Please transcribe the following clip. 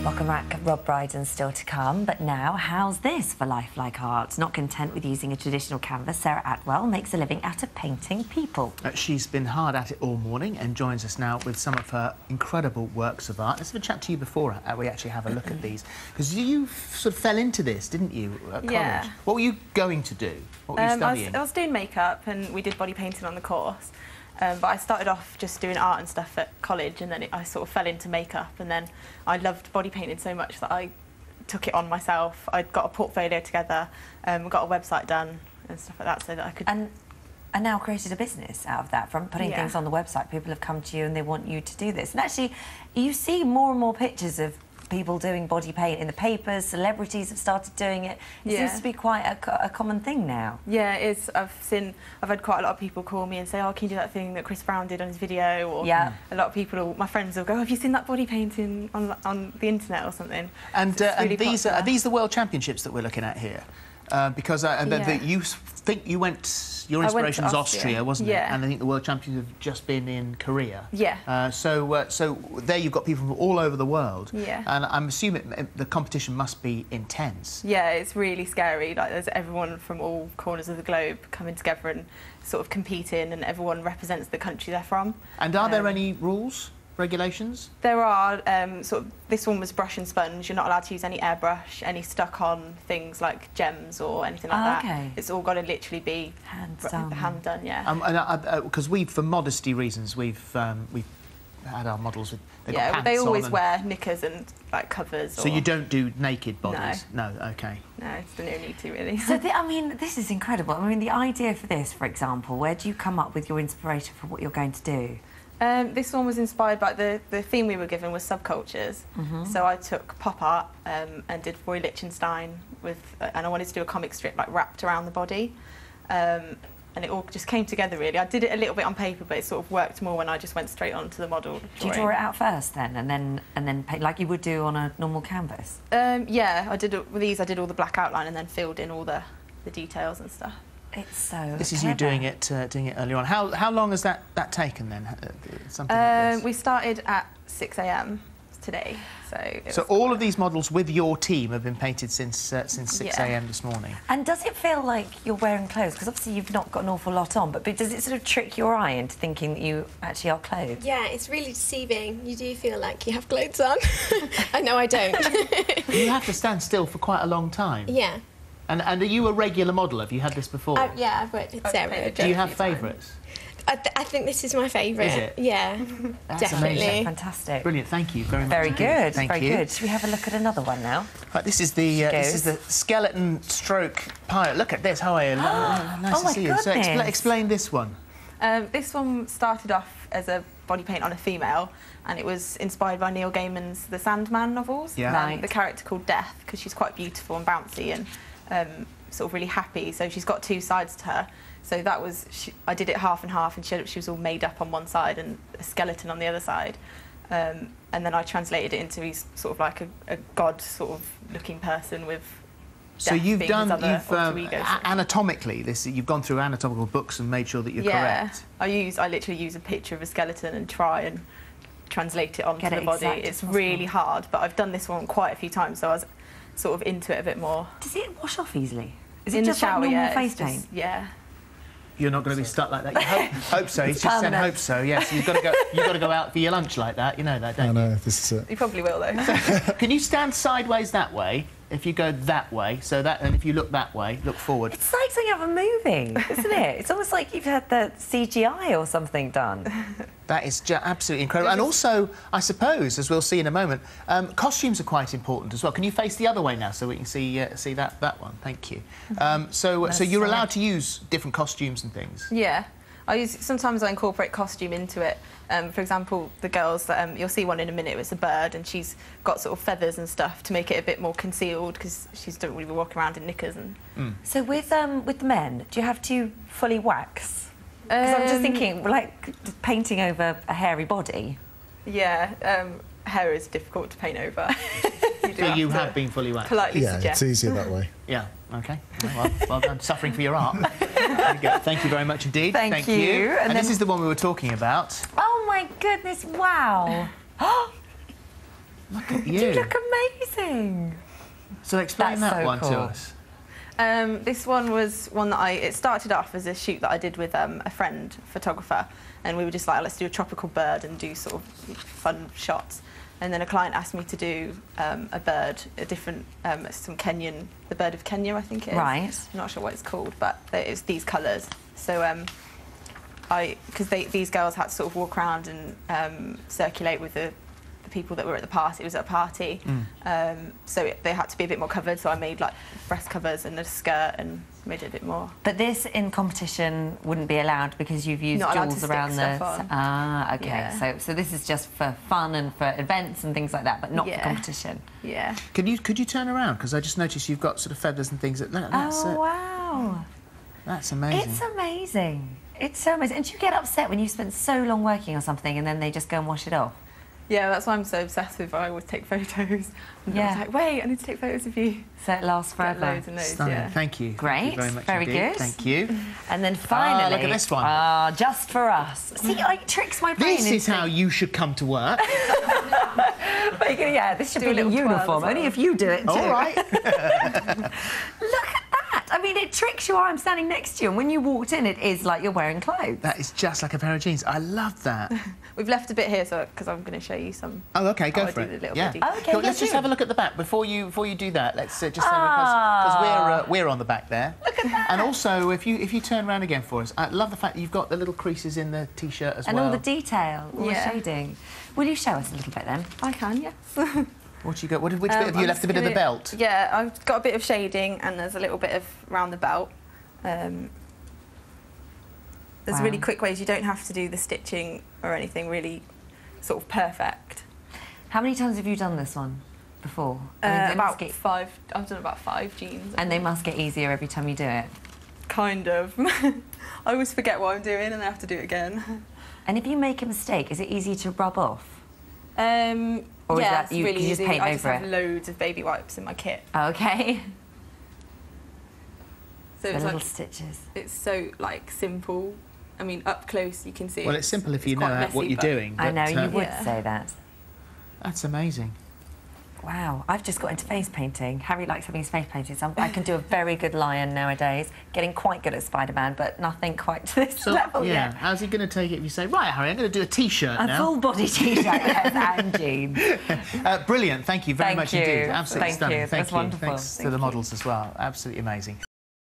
Welcome back, Rob Brydon's still to come, but now, how's this for lifelike art? Not content with using a traditional canvas, Sarah Attwell makes a living out of painting people. She's been hard at it all morning and joins us now with some of her incredible works of art. Let's have a chat to you before we actually have a look at these, because you sort of fell into this, didn't you, at college? Yeah. What were you going to do? What were you studying? I was doing makeup and we did body painting on the course. But I started off just doing art and stuff at college, and then I sort of fell into makeup, and then I loved body painting so much that I took it on myself. I'd got a portfolio together, got a website done and stuff like that so that I could... And now created a business out of that, from putting things on the website. People have come to you and they want you to do this. And actually, you see more and more pictures of people doing body paint in the papers. Celebrities have started doing it. It seems to be quite a common thing now. Yeah, it is. I've had quite a lot of people call me and say, "Oh, can you do that thing that Chris Brown did on his video?" Or a lot of people, my friends, will go, "Have you seen that body painting on the internet or something?" And, and are these the World Championships that we're looking at here? Because you think you went... Your inspiration was Austria, wasn't it? And I think the World Champions have just been in Korea. Yeah. So there you've got people from all over the world. Yeah. And I'm assuming the competition must be intense. Yeah, it's really scary. Like, there's everyone from all corners of the globe coming together and sort of competing, and everyone represents the country they're from. And are there any rules? Regulations? There are. This one was brush and sponge. You're not allowed to use any airbrush, any stuck-on things like gems or anything like that. Okay. It's all got to literally be hand done. Yeah. Because for modesty reasons, we've had our models with. They always wear knickers and like covers. So you don't do naked bodies? No. Okay. No, it's no need to really. So I mean, this is incredible. I mean, the idea for this, for example, where do you come up with your inspiration for what you're going to do? This one was inspired by the theme we were given was subcultures. So I took pop art and did Roy Lichtenstein and I wanted to do a comic strip like wrapped around the body, and it all just came together really. I did it a little bit on paper, but it sort of worked more when I just went straight onto the model. Do you draw it out first then, and then paint like you would do on a normal canvas? Yeah, I did with these. I did all the black outline and then filled in all the details and stuff. It's so This is clever. You doing it earlier on. How long has that taken then? Something like this? We started at 6 AM today, so all of these models with your team have been painted since 6 AM this morning. And does it feel like you're wearing clothes? Because obviously you've not got an awful lot on, but does it sort of trick your eye into thinking that you actually are clothed? Yeah, it's really deceiving. You do feel like you have clothes on. I know I don't. You have to stand still for quite a long time. Yeah. And are you a regular model? Have you had this before? Yeah, I've worked with Sarah. Do you have favourites? I think this is my favourite. Is it? Yeah, That's definitely. Amazing. Fantastic. Brilliant. Thank you very much. Very good. Thank very you. good. Should we have a look at another one now? Right, this is the skeleton stroke pirate. Look at this. How are you? Nice to see you. So explain this one. This one started off as a body paint on a female, and it was inspired by Neil Gaiman's The Sandman novels. Yeah. Right. The character called Death, because she's quite beautiful and bouncy and sort of really happy. So she's got two sides to her. So that was I did it half and half, and she was all made up on one side and a skeleton on the other side. And then I translated it into sort of like a god sort of looking person with. So you've anatomically you've gone through anatomical books and made sure that you're correct. I literally use a picture of a skeleton and try and translate it onto the body. It's really hard, but I've done this one quite a few times, so I was sort of into it a bit more. Does it wash off easily? Is in it just the shower, like normal face paint? Yeah. You're not going to be stuck like that. You hope so. He's just said hope so. Yes, you've got to go out for your lunch like that. You know that, don't you? I know. This is it. You probably will though. Can you stand sideways that way? If you go that way, and if you look that way, look forward. It's like something out of a movie, isn't it? It's almost like you've had the CGI or something done. That is absolutely incredible. And also, I suppose, as we'll see in a moment, costumes are quite important as well. Can you face the other way now so we can see that one? Thank you. So you're allowed to use different costumes and things? Yeah. Sometimes I incorporate costume into it. For example, the girls, you'll see one in a minute, it's a bird, and she's got sort of feathers and stuff to make it a bit more concealed, because she's don't really walk around in knickers. And So with the men, do you have to fully wax? Because I'm just thinking, like painting over a hairy body. Yeah, hair is difficult to paint over. So you have been fully waxed? Politely suggest. It's easier that way. Yeah, OK. Well done. Suffering for your art. There you go. Thank you very much indeed. Thank you. And this is the one we were talking about. Oh, my goodness, wow. Look at you. You look amazing. So explain That's that so one cool. to us. This one was one that it started off as a shoot that I did with a friend, photographer, and we were just like, let's do a tropical bird and do sort of fun shots. And then a client asked me to do a bird, a different, some Kenyan, the bird of Kenya, I think it is. Right. I'm not sure what it's called, but it's these colours. So because these girls had to sort of walk around and circulate with the people that were at the party. It was at a party, so they had to be a bit more covered. So I made like breast covers and a skirt and made it a bit more. But this in competition wouldn't be allowed because you've used Not allowed to jewels stick around the. stuff on. Ah, okay. Yeah. So this is just for fun and for events and things like that, but not for competition. Yeah. Could you turn around? Because I just noticed you've got sort of feathers and things. That's Wow. That's amazing. It's amazing. It's so amazing. And do you get upset when you spend so long working on something and then they just go and wash it off? Yeah, that's why I'm so obsessed with. I always take photos. And I was like, wait, I need to take photos of you. So it lasts forever. Get loads and loads, Stunning. yeah. Thank you. Great. Thank you very much Very indeed. good. Thank you. And then finally... look at this one. Just for us. See, it tricks my brain. This is how you should come to work. Yeah, this should Do be a a little twirl uniform. as well. Only if you do it too. All right. Look at that. I mean, it tricks you. I'm standing next to you, and when you walked in, it is like you're wearing clothes. That is just like a pair of jeans. I love that. We've left a bit here, so because I'm going to show you some. Oh, OK, go I for do the it. little Yeah. biddy. Okay, Cool, let's yeah, just do. have a look at the back before you do that. Let's just because we're on the back there. Look at that. And also, if you turn around again for us, I love the fact that you've got the little creases in the t-shirt as And well. all the detail, all the shading. Will you show us a little bit then? I can, yes. What you got? Which bit have you left? A bit of the belt. Yeah, I've got a bit of shading and there's a little bit of round the belt. There's really quick ways. You don't have to do the stitching or anything really sort of perfect. How many times have you done this one before? I mean, they must About get- 5. I've done about 5 jeans. And they must get easier every time you do it. Kind of. I always forget what I'm doing and I have to do it again. And if you make a mistake, is it easy to rub off? Or is yeah, that it's you really just easy. paint I just over have it? loads of baby wipes in my kit. Okay. So The it's little like, stitches. it's so like simple. I mean, up close you can see. Well, it's simple if you know quite messy, what you're but- doing. I know, but, you would Yeah. say that. That's amazing. Wow, I've just got into face painting. Harry likes having his face painted. So I can do a very good lion nowadays. Getting quite good at Spider-Man, but nothing quite to this level yeah, yet. how's he going to take it if you say, right, Harry, I'm going to do a t-shirt A now? full-body T-shirt, yes, and jeans. Brilliant. Thank you very Thank much you. indeed. Absolutely Thank stunning. you. That's wonderful. Thanks to the models as well. Absolutely amazing.